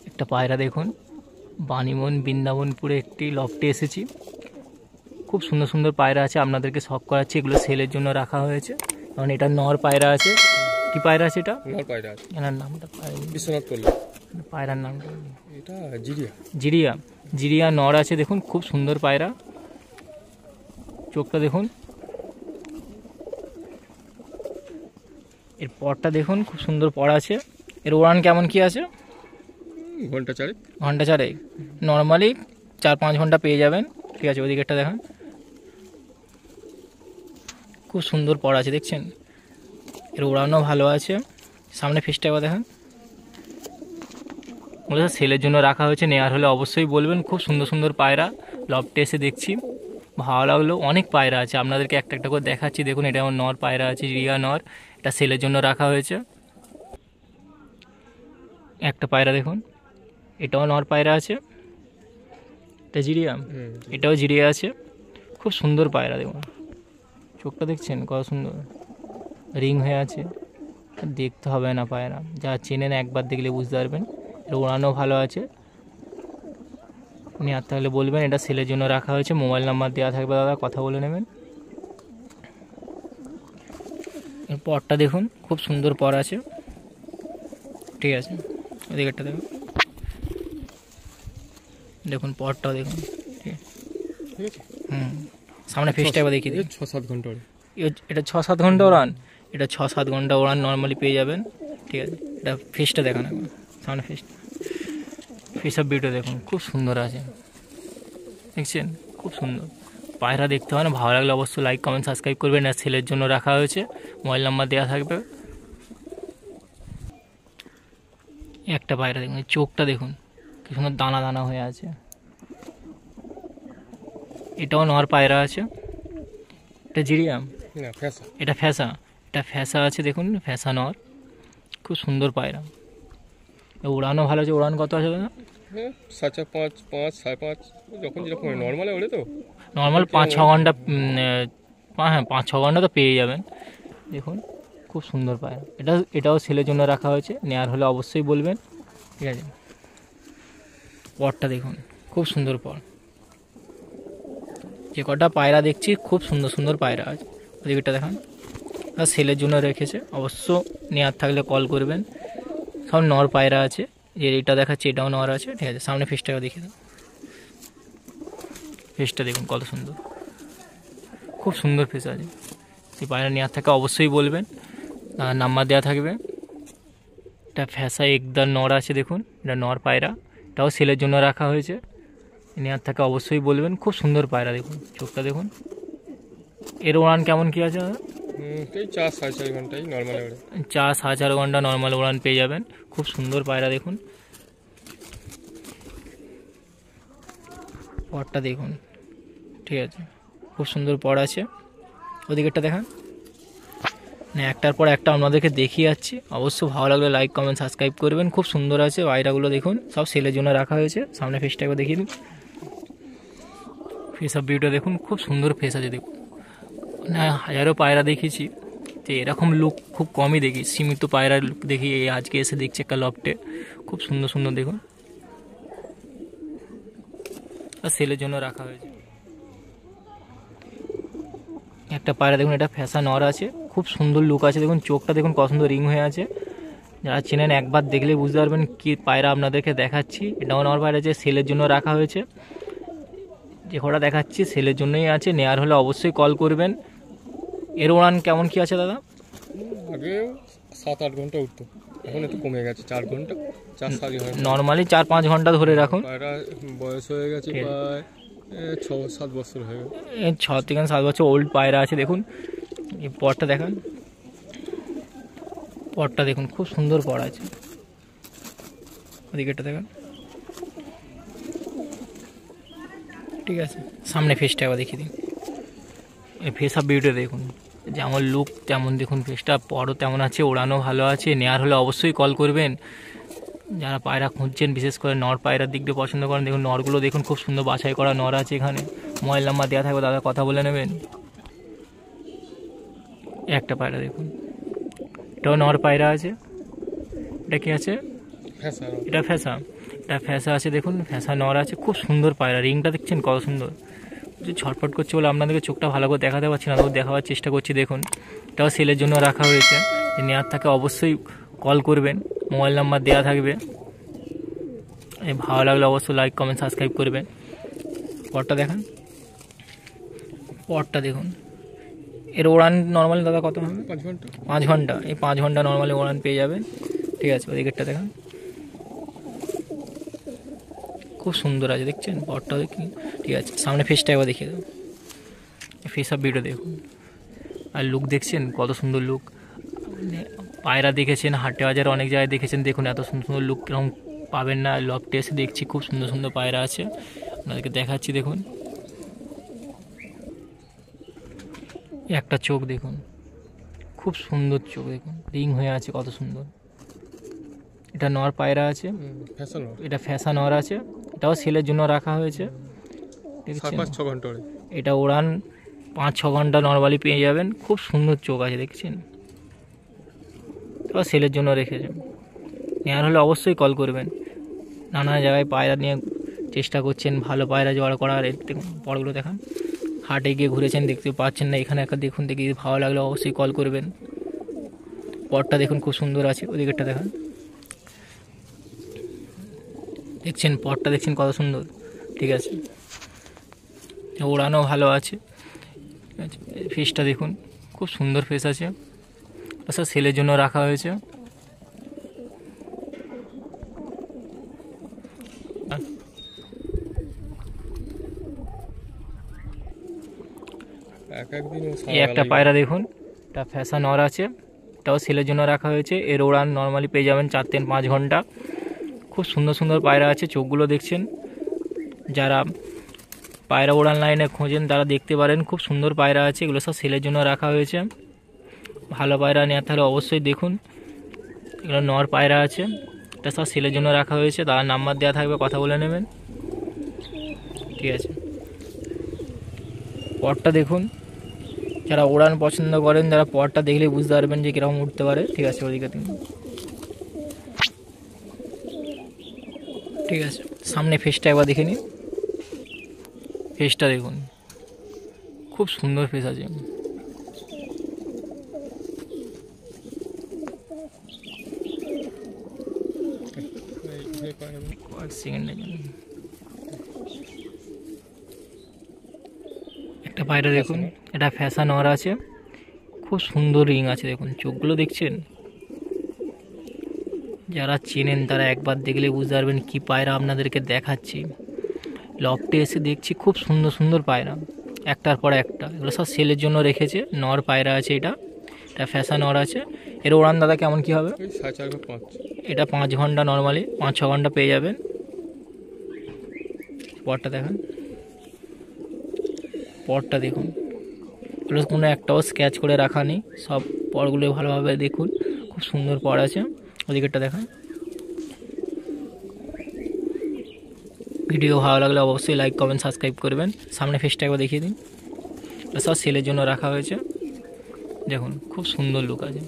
একটা পায়রা দেখুন, বাণীবন বৃন্দাবনপুরে একটি লফটে এসেছি। খুব সুন্দর সুন্দর পায়রা আছে, আপনাদেরকে শখ করাচ্ছি। এগুলো সেলের জন্য রাখা হয়েছে, কারণ এটা নর পায়রা আছে। কি পায়রা আছে এটা? নর পায়রা আছে। এনার নামটা বিশ্বনাথ পল্লী, পায়রার নামটা এটা জিরিয়া। জিরিয়া, জিরিয়া নর আছে দেখুন, খুব সুন্দর পায়রা। চোখটা দেখুন, এর পরটা দেখুন, খুব সুন্দর পর আছে। এর উড়ান কেমন কি আছে? ঘন্টা চারেক নর্মালি 4-5 ঘন্টা পেয়ে যাবেন। ঠিক আছে, ওদিকেরটা দেখেন, খুব সুন্দর পর আছে, দেখছেন? এর উড়ানও ভালো আছে। সামনে ফিসটা একবার দেখেন। ওটা সেলের জন্য রাখা হয়েছে, নেওয়ার হলে অবশ্যই বলবেন। খুব সুন্দর সুন্দর পায়রা লফটে এসে দেখছি, ভালো লাগলো। অনেক পায়রা আছে, আপনাদেরকে একটা একটা করে দেখাচ্ছি। দেখুন, এটা আমার নর পায়রা আছে, রিয়া নর। এটা সেলের জন্য রাখা হয়েছে। একটা পায়রা দেখুন, এটাও নর পায়রা আছে। এটা জিরিয়া, এটাও জিরিয়া আছে। খুব সুন্দর পায়রা দেখুন, চোখটা দেখছেন কত সুন্দর, রিং হয়ে আছে। দেখতে হবে না পায়রা, যারা চেনেন একবার দেখলে বুঝতে পারবেন। এটা উড়ানো ভালো আছে। নেওয়ার তাহলে বলবেন, এটা সেলের জন্য রাখা হয়েছে। মোবাইল নাম্বার দেওয়া থাকবে, দাদা কথা বলে নেবেন। এর পরটা দেখুন, খুব সুন্দর পর আছে। ঠিক আছে, এদিকেরটা দেখুন, দেখুন পরটাও দেখুন। ঠিক আছে, সামনে ফেসটা একবার দেখিয়ে দিই। 6-7 ঘন্টা এটা 6-7 ঘন্টা ওড়ান। এটা 6-7 ঘন্টা ওড়ান নর্মালি পেয়ে যাবেন। ঠিক আছে, এটা ফেসটা দেখান একবার, সামনে ফেস অফ বিউটি দেখুন, খুব সুন্দর আছে, দেখছেন? খুব সুন্দর পায়রা। দেখতে হয় না, ভালো লাগলে অবশ্যই লাইক কমেন্ট সাবস্ক্রাইব করবেন। আর সেলের জন্য রাখা হয়েছে, মোবাইল নাম্বার দেওয়া থাকবে। একটা পায়রা দেখুন, চোখটা দেখুন কি সুন্দর দানা দানা হয়ে আছে। এটাও নর পায়রা আছে। এটা জিরিয়াম, এটা ফ্যাসা। এটা ফ্যাসা আছে দেখুন, ফ্যাসা নর, খুব সুন্দর পায়রা। উড়ানো ভালো আছে। উড়ান কত আছে দাদা? 5-5 যখন যেরকম নর্মালে ওড়ে তো নর্মাল 5-6 ঘন্টা। হ্যাঁ, 5-6 ঘন্টা তো পেয়ে যাবেন। দেখুন, খুব সুন্দর পায়রা। এটাও সেলের জন্য রাখা হয়েছে, নেওয়ার হলে অবশ্যই বলবেন। ঠিক আছে, পরটা দেখুন, খুব সুন্দর পর। যে কটা পায়রা দেখছি, খুব সুন্দর সুন্দর পায়রা আছে। ওদিকটা দেখান, আর সেলের জন্য রেখেছে, অবশ্য নেওয়ার থাকলে কল করবেন। সব নর পায়রা আছে। যে এটা দেখাচ্ছে, এটাও নর আছে। ঠিক আছে, সামনে ফেসটাও দেখিয়ে দাও। ফেসটা দেখুন কত সুন্দর, খুব সুন্দর ফেস আছে। এই পায়রা নেওয়ার থাকে অবশ্যই বলবেন, নাম্বার দেওয়া থাকবে। এটা ফ্যাসা একদার নর আছে দেখুন, এটা নর পায়রা। এটাও সেলের জন্য রাখা হয়েছে, নেওয়ার থাকে অবশ্যই বলবেন। খুব সুন্দর পায়রা দেখুন, চোখটা দেখুন। এর উড়ান কেমন কি আছে? 4-4.5 ঘন্টায় নর্মাল ওড়ে। 4-4.5 ঘন্টা নর্মাল উড়ান পেয়ে যাবেন। খুব সুন্দর পায়রা দেখুন, পরটা দেখুন। ঠিক আছে, খুব সুন্দর পর আছে। ওদিকেরটা দেখান না, একটার পর একটা আপনাদেরকে দেখিয়ে যাচ্ছি। অবশ্য ভালো লাগলে লাইক কমেন্ট সাবস্ক্রাইব করবেন। খুব সুন্দর আছে পায়রাগুলো দেখুন, সব সেলের জন্য রাখা হয়েছে। সামনে ফেসটা একবার দেখিয়ে দিন। ফেস অফ বিউটি দেখুন, খুব সুন্দর ফেস আছে দেখুন। না, হাজারো পায়রা দেখেছি, তো এরকম লুক খুব কমই দেখি। সীমিত পায়রার লুক দেখি, আজকে এসে দেখছি একটা লফটে। খুব সুন্দর সুন্দর দেখুন, আর সেলের জন্য রাখা হয়েছে। একটা পায়রা দেখুন, এটা ফ্যাশন নর আছে, খুব সুন্দর লুক আছে দেখুন। চোখটা দেখুন কত সুন্দর রিং হয়ে আছে। যারা চেনেন একবার দেখলেই বুঝতে পারবেন কি পায়রা আপনাদেরকে দেখাচ্ছি। এটাও নর পায়রা আছে, সেলের জন্য রাখা হয়েছে। যে কটা দেখাচ্ছি সেলের জন্যই আছে, নেওয়ার হলে অবশ্যই কল করবেন। এর উড়ান কেমন কি আছে দাদা? আগে 7-8 ঘন্টা উঠতো, এখন একটু কমে গেছে, 4 ঘন্টা 4-7 ঘন্টা। নর্মালি 4-5 ঘন্টা ধরে রাখুন। পায়রা বয়স হয়ে গেছে প্রায় 6-7 বছর হয়ে গেছে। 6 থেকে 7 বছর ওল্ড পায়রা আছে দেখুন। এই পরটা দেখান, পরটা দেখুন, খুব সুন্দর পর আছে। ওদিকেটা দেখান। ঠিক আছে, সামনে ফেসটা একবার দেখিয়ে দিন। এই ফেস অফ বিউটি দেখুন, যেমন লুক তেমন দেখুন ফেসটা, পরও তেমন আছে, ওড়ানো ভালো আছে। নেওয়ার হলে অবশ্যই কল করবেন। যারা পায়রা খুঁজছেন, বিশেষ করে নর পায়রার দিক দিয়ে পছন্দ করেন, দেখুন নরগুলো দেখুন, খুব সুন্দর বাছাই করা নর আছে এখানে। মোবাইল নাম্বার দেওয়া থাকবে, দাদা কথা বলে নেবেন। একটা পায়রা দেখুন, এটাও নর পায়রা আছে। এটা কি আছে? এটা ফ্যাসা। এটা ফ্যাসা আছে দেখুন, ফ্যাসা নর আছে, খুব সুন্দর পায়রা। রিংটা দেখছেন কত সুন্দর, ছটফট করছে বলে আপনাদেরকে চোখটা ভালো করে দেখাতে পারছি না, তবু দেখাবার চেষ্টা করছি। দেখুন এটাও সেলের জন্য রাখা হয়েছে। নেওয়ার থাকে অবশ্যই কল করবেন, মোবাইল নাম্বার দেওয়া থাকবে। ভালো লাগলে অবশ্যই লাইক কমেন্ট সাবস্ক্রাইব করবেন। পরটা দেখান, পরটা দেখুন। এর উড়ান নর্মালি দাদা কত হবে? 5 ঘন্টা। এই 5 ঘন্টা নর্মালি উড়ান পেয়ে যাবেন, ঠিক আছে। ওদিকেরটা দেখান, খুব সুন্দর আছে দেখছেন, পরটাও দেখি, ঠিক আছে। সামনে ফেসটা একবার দেখিয়ে দেবো, ফেস অফ ভিডিও দেখুন। আর লুক দেখছেন কত সুন্দর লুক। পায়রা দেখেছেন হাটে বাজারে অনেক জায়গায় দেখেছেন, দেখুন এত সুন্দর সুন্দর লুক এরকম পাবেন না। লফটে এসে দেখছি খুব সুন্দর সুন্দর পায়রা আছে, আপনাদেরকে দেখাচ্ছি। দেখুন একটা চোখ দেখুন, খুব সুন্দর চোখ দেখুন, রিং হয়ে আছে কত সুন্দর। এটা নর পায়রা আছে, এটা ফ্যাসা নর আছে। এটাও সেলের জন্য রাখা হয়েছে, এটা উড়ান 5-6 ঘন্টা নর্মালি পেয়ে যাবেন। খুব সুন্দর চোখ আছে দেখছেন, এটাও সেলের জন্য রেখেছেন। নেওয়ার হলে অবশ্যই কল করবেন। নানা জায়গায় পায়রা নিয়ে চেষ্টা করছেন, ভালো পায়রা জোগাড় করার। দেখুন পরগুলো দেখান, হাটে গিয়ে ঘুরেছেন দেখতে পাচ্ছেন না, এখানে একটা দেখুন, দেখি ভালো লাগলে অবশ্যই কল করবেন। পরটা দেখুন খুব সুন্দর আছে, ওদিকেরটা দেখান, দেখছেন পরটা দেখছেন কত সুন্দর, ঠিক আছে। ওড়ানো ভালো আছে, ঠিক আছে। ফেসটা দেখুন খুব সুন্দর ফেস আছে, আচ্ছা সেলের জন্য রাখা হয়েছে। এই একটা পায়রা দেখুন, এটা ফ্যাসা নর আছে, এটাও সেলের জন্য রাখা হয়েছে। এর উড়ান নর্মালি পেয়ে যাবেন 4-5 ঘন্টা। খুব সুন্দর সুন্দর পায়রা আছে, চোখগুলো দেখছেন। যারা পায়রা উড়ান লাইনে খোঁজেন তারা দেখতে পারেন, খুব সুন্দর পায়রা আছে। এগুলো সব সেলের জন্য রাখা হয়েছে। ভালো পায়রা নেওয়ার তাহলে অবশ্যই দেখুন, এগুলো নর পায়রা আছে, এটা সব সেলের জন্য রাখা হয়েছে। তার নাম্বার দেওয়া থাকবে, কথা বলে নেবেন, ঠিক আছে। পরটা দেখুন, যারা উড়ান পছন্দ করেন, যারা পরটা দেখলেই বুঝতে পারবেন যে কীরকম উঠতে পারে, ঠিক আছে। ওদিকে ঠিক আছে, সামনে ফেসটা একবার দেখে নিন। ফেসটা দেখুন খুব সুন্দর ফেস আছে। একটা পায়রা দেখুন, এটা ফ্যাসা নর আছে, খুব সুন্দর রিং আছে, দেখুন চোখগুলো দেখছেন। যারা চেনেন তারা একবার দেখলে বুঝতে পারবেন কি পায়রা আপনাদেরকে দেখাচ্ছি। লফটে এসে দেখছি খুব সুন্দর সুন্দর পায়রা, একটার পর একটা। এগুলো সব সেলের জন্য রেখেছে। নর পায়রা আছে, এটা ফ্যাসা নর আছে। এর উড়ান দাদা কেমন কি হবে? এটা 5 ঘন্টা নর্মালি, 5-6 ঘন্টা পেয়ে যাবেন। পরটা দেখান, পরটা দেখুন, এগুলো কোনো একটাও স্ক্র্যাচ করে রাখা নেই, সব পরগুলো ভালোভাবে দেখুন, খুব সুন্দর পর আছে। ওদিকেরটা দেখান। ভিডিও ভালো লাগলে অবশ্যই লাইক কমেন্ট সাবস্ক্রাইব করবেন। সামনে ফেসটা একবার দেখিয়ে দিন, সব সেলের জন্য রাখা হয়েছে। দেখুন খুব সুন্দর লুক আছে,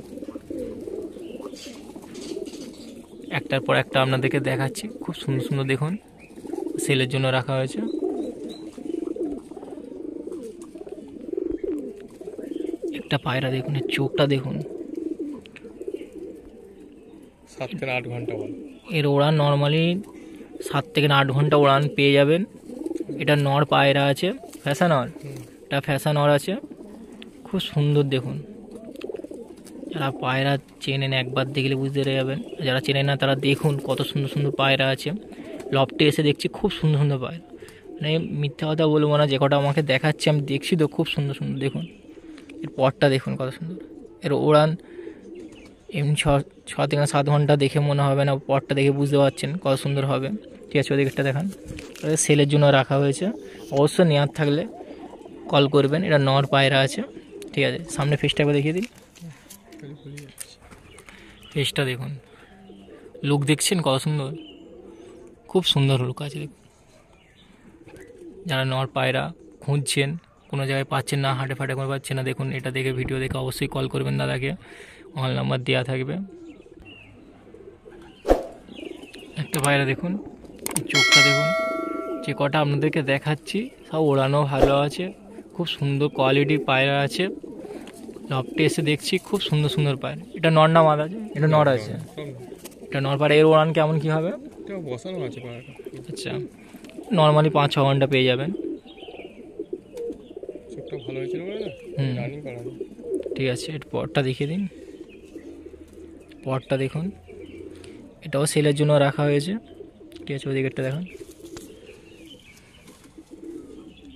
একটার পর একটা আপনাদেরকে দেখাচ্ছি, খুব সুন্দর সুন্দর দেখুন, সেলের জন্য রাখা হয়েছে। একটা পায়রা দেখুন, এর চোখটা দেখুন, 7 থেকে 8 ঘন্টা। এর উড়ান নর্মালি 7 থেকে 8 ঘন্টা উড়ান পেয়ে যাবেন। এটা নর পায়রা আছে, ফ্যাসা নর, এটা ফ্যাসা নর আছে, খুব সুন্দর দেখুন। যারা পায়রা চেনেন একবার দেখলে বুঝতে পেরে যাবেন, যারা চেনেন না তারা দেখুন কত সুন্দর সুন্দর পায়রা আছে। লফটে এসে দেখছি খুব সুন্দর সুন্দর পায়রা, মানে মিথ্যা কথা বলবো না, যে কটা আমাকে দেখাচ্ছে আমি দেখছি তো, খুব সুন্দর সুন্দর দেখুন। এর পরটা দেখুন কত সুন্দর। এর উড়ান এমনি 6 থেকে 7 ঘন্টা দেখে মনে হবে না, পরটা দেখে বুঝতে পারছেন কত সুন্দর হবে, ঠিক আছে। ওদিকটা দেখান, সেলের জন্য রাখা হয়েছে। অবশ্যই নেওয়ার থাকলে কল করবেন। এটা নর পায়রা আছে, ঠিক আছে। সামনে ফেসটা একবার দেখিয়ে দিন, ফেসটা দেখুন, লুক দেখছেন কত সুন্দর, খুব সুন্দর লুক আছে দেখুন। যারা নর পায়রা খুঁজছেন, কোনো জায়গায় পাচ্ছেন না, হাটে ফাটে কোনো পাচ্ছেন না, দেখুন এটা দেখে ভিডিও দেখে অবশ্যই কল করবেন দাদাকে, মোবাইল নাম্বার দেওয়া থাকবে। একটা পায়রা দেখুন, চোখটা দেখুন, যে কটা আপনাদেরকে দেখাচ্ছি সব ওড়ানো ভালো আছে, খুব সুন্দর কোয়ালিটির পায়রা আছে। লফটে এসে দেখছি খুব সুন্দর সুন্দর পায়রা। এটা নর না মাদা আছে? এটা নর আছে, এটা নর পায়রা। এর ওড়ান কেমন কী হবে? বসানো আছে পায়রাটা। আচ্ছা, নর্মালি 5-6 ঘন্টা পেয়ে যাবেন। চোখটা ভালো হয়েছিল বলে না, রানিং করানো। ঠিক আছে, এর পরটা দেখিয়ে দিন। পরটা দেখুন, এটাও সেলের জন্য রাখা হয়েছে। ঠিক আছে, ওদিকেরটা দেখুন।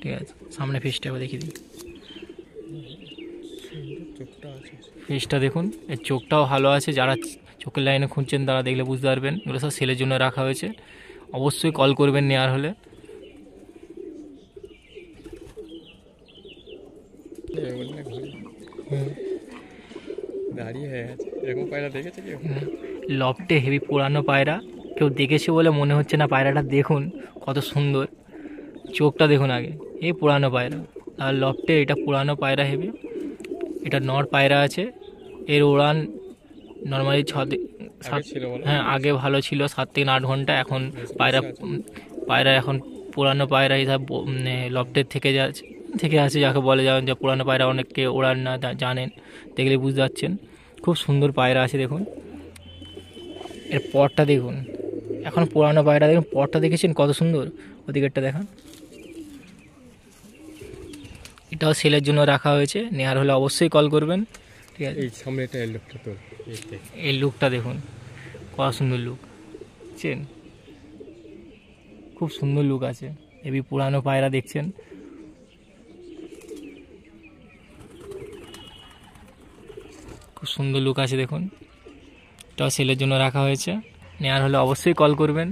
ঠিক আছে, সামনে ফিসটা দেখিয়ে দিন। ফিসটা দেখুন, এর চোখটাও ভালো আছে। যারা চোখের লাইনে খুঁজছেন তারা দেখলে বুঝতে পারবেন, এগুলো সব সেলের জন্য রাখা হয়েছে। অবশ্যই কল করবেন নেওয়ার হলে। লফটে হেভি পুরানো পায়রা, কেউ দেখেছে বলে মনে হচ্ছে না। পায়রাটা দেখুন কত সুন্দর, চোখটা দেখুন আগে। এই পুরানো পায়রা, আর লফটে এটা পুরানো পায়রা হেভি। এটা নর পায়রা আছে। এর উড়ান নর্মালি 6 হ্যাঁ আগে ভালো ছিল, 7 থেকে 8 ঘন্টা। এখন পায়রা এখন পুরানো পায়রা হিসাব লফটের থেকে আছে যাকে বলে যাবেন, যে পুরানো পায়রা অনেককে ওড়ান না জানেন, দেখলে বুঝতে পারছেন। খুব সুন্দর পায়রা আছে দেখুন। এর পরটা দেখুন, এখন পুরানো পায়রা দেখুন, পরটা দেখেছেন কত সুন্দর, ওদিকেরটা দেখান। এটাও সেলের জন্য রাখা হয়েছে, নেওয়ার হলে অবশ্যই কল করবেন। ঠিক আছে, এই লুকটা দেখুন, কত সুন্দর লুক, বুঝছেন? খুব সুন্দর লুক আছে। এবি পুরানো পায়রা দেখছেন, খুব সুন্দর লুক আছে দেখুন। এটাও সেলের জন্য রাখা হয়েছে, নেওয়ার হলে অবশ্যই কল করবেন।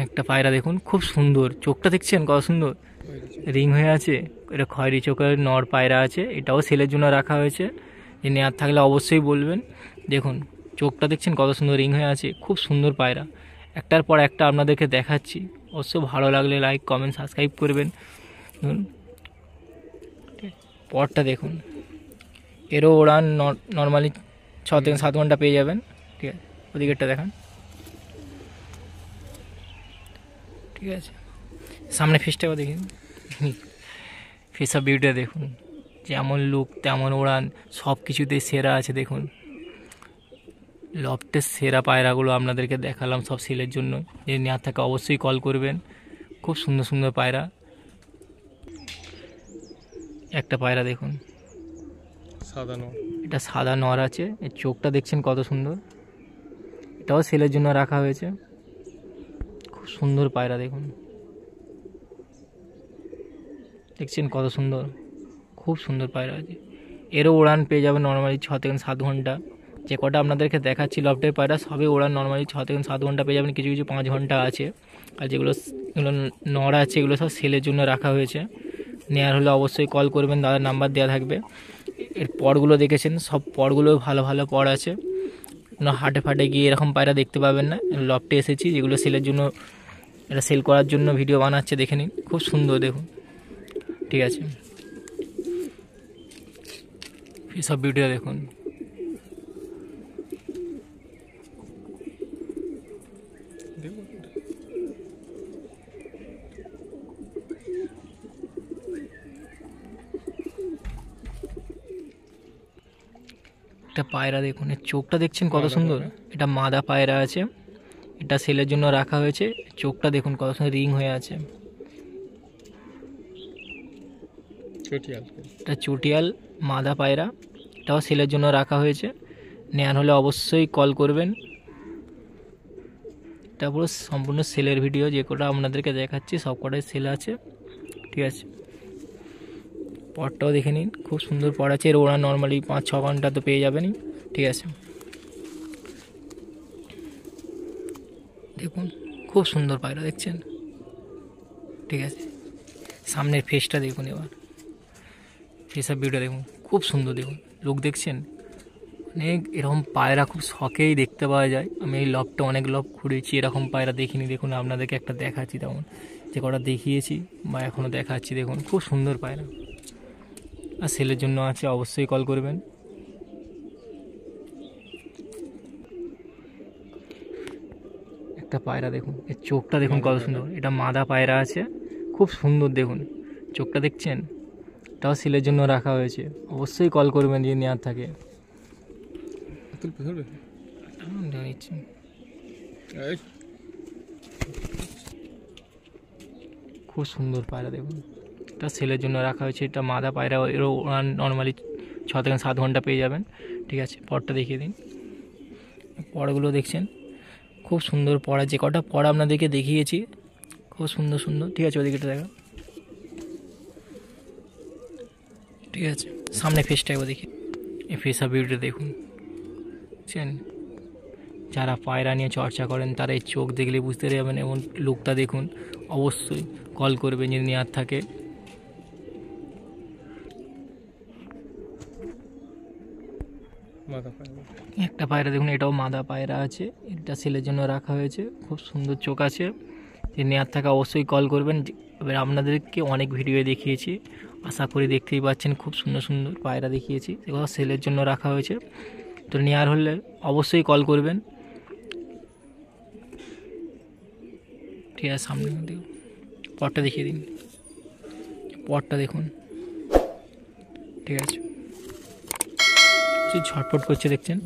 একটা পায়রা দেখুন, খুব সুন্দর, চোখটা দেখছেন কত সুন্দর, রিং হয়ে আছে। এটা খয়েরি চোখের নর পায়রা আছে, এটাও সেলের জন্য রাখা হয়েছে। যে নেওয়ার থাকলে অবশ্যই বলবেন। দেখুন চোখটা দেখছেন কত সুন্দর, রিং হয়ে আছে, খুব সুন্দর পায়রা। একটার পর একটা আপনাদেরকে দেখাচ্ছি। অবশ্যই ভালো লাগলে লাইক কমেন্ট সাবস্ক্রাইব করবেন। পরটা দেখুন, এরও ওড়ান নর্মালি 6 থেকে 7 ঘন্টা পেয়ে যাবেন। ঠিক আছে, ওদিকেরটা দেখান। ঠিক আছে, সামনে ফিসটাও দেখুন, ফিস অফ বিউটিটা দেখুন, যেমন লুক তেমন ওড়ান, সব কিছুতেই সেরা আছে দেখুন। লফটের সেরা পায়রাগুলো আপনাদেরকে দেখালাম, সব সেলের জন্য। যদি নেওয়ার থাকে অবশ্যই কল করবেন। খুব সুন্দর সুন্দর পায়রা। একটা পায়রা দেখুন, সাদা নর, এটা সাদা নর আছে। এর চোখটা দেখছেন কত সুন্দর, এটাও সেলের জন্য রাখা হয়েছে। খুব সুন্দর পায়রা দেখুন, দেখছেন কত সুন্দর, খুব সুন্দর পায়রা আছে। এরও উড়ান পেয়ে যাবেন নর্মালি 6 থেকে 7 ঘন্টা। যে কটা আপনাদেরকে দেখাচ্ছি লফটের পায়রা, সবই ওড়ান নর্মালি 6 থেকে 7 ঘন্টা পেয়ে যাবেন। কিছু কিছু 5 ঘন্টা আছে। আর যেগুলো নর আছে এগুলো সব সেলের জন্য রাখা হয়েছে। নেওয়ার হলে অবশ্যই কল করবেন, দাদার নাম্বার দেওয়া থাকবে। এর পরগুলো দেখেছেন, সব পরগুলো ভালো ভালো পর আছে। কোনো হাটে ফাটে গিয়ে এরকম পায়রা দেখতে পাবেন না। লফটে এসেছি, যেগুলো সেলের জন্য, এটা সেল করার জন্য ভিডিও বানাচ্ছে, দেখে নিন, খুব সুন্দর দেখুন। ঠিক আছে, সব ভিডিও দেখুন। একটা পায়রা দেখুন, এর চোখটা দেখছেন কত সুন্দর, এটা মাদা পায়রা আছে। এটা সেলের জন্য রাখা হয়েছে। চোখটা দেখুন কত সুন্দর, রিং হয়ে আছে। এটা চটিয়াল মাদা পায়রা, এটাও সেলের জন্য রাখা হয়েছে। নেওয়ার হলে অবশ্যই কল করবেন। এটা পুরো সম্পূর্ণ সেলের ভিডিও, যে কটা আপনাদেরকে দেখাচ্ছি সব কটাই সেল আছে। ঠিক আছে, পরটাও দেখে নিন, খুব সুন্দর পর আছে। এর ওরা নর্মালি 5-6 ঘন্টা তো পেয়ে যাবেনই। ঠিক আছে, দেখুন খুব সুন্দর পায়রা দেখছেন। ঠিক আছে, সামনের ফেসটা দেখুন, এবার ফেস অফ ভিউটা দেখুন, খুব সুন্দর দেখুন, লুক দেখছেন, অনেক এরকম পায়রা খুব শখেই দেখতে পাওয়া যায়। আমি এই লবটা অনেক লব ঘুরেছি, এরকম পায়রা দেখিনি। দেখুন আপনাদেরকে একটা দেখাচ্ছি, তেমন যে কটা দেখিয়েছি বা এখনও দেখাচ্ছি, দেখুন খুব সুন্দর পায়রা। আর সেলের জন্য আছে, অবশ্যই কল করবেন। একটা পায়রা দেখুন, এর চোখটা দেখুন কত সুন্দর। এটা মাদা পায়রা আছে, খুব সুন্দর দেখুন চোখটা দেখছেন। এটাও সেলের জন্য রাখা হয়েছে, অবশ্যই কল করবেন যদি নেওয়ার থাকে। খুব সুন্দর পায়রা দেখুন, এটা সেলের জন্য রাখা হয়েছে। এটা মাদা পায়রা, এরও উড়ান নর্মালি 6 থেকে 7 ঘন্টা পেয়ে যাবেন। ঠিক আছে, পরটা দেখিয়ে দিন। পরগুলো দেখছেন খুব সুন্দর পড়া, যে কটা পড়া আপনাদেরকে দেখিয়েছি খুব সুন্দর সুন্দর। ঠিক আছে, ওদিকে দেখা। ঠিক আছে, সামনে ফেসটা একবার দেখি, এই ফেসা বিউটি দেখুন, বুঝছেন। যারা পায়রা নিয়ে চর্চা করেন তারা এই চোখ দেখলে বুঝতে যাবেন, এবং লুকটা দেখুন। অবশ্যই কল করবেন যদি নেওয়ার থাকে। একটা পায়রা দেখুন, এটাও মাদা পায়রা আছে, এটা সেলের জন্য রাখা হয়েছে। খুব সুন্দর চোখ আছে, যে নেওয়ার থাকে অবশ্যই কল করবেন। এবার আপনাদেরকে অনেক ভিডিও দেখিয়েছি, আশা করি দেখতেই পাচ্ছেন খুব সুন্দর সুন্দর পায়রা দেখিয়েছি, এগুলো সেলের জন্য রাখা হয়েছে। তো নেওয়ার হলে অবশ্যই কল করবেন। ঠিক আছে, সামনে দেখুন, পরটা দেখিয়ে দিন, পরটা দেখুন। ঠিক আছে, ঝটপট করছে দেখছেন।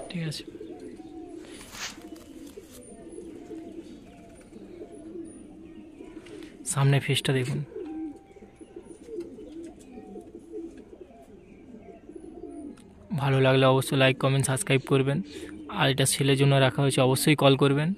ঠিক আছে, সামনে ফেসটা দেখুন। ভালো লাগলে অবশ্যই লাইক কমেন্ট সাবস্ক্রাইব করবেন। আর এটা সেলের জন্য রাখা হয়েছে, অবশ্যই কল করবেন।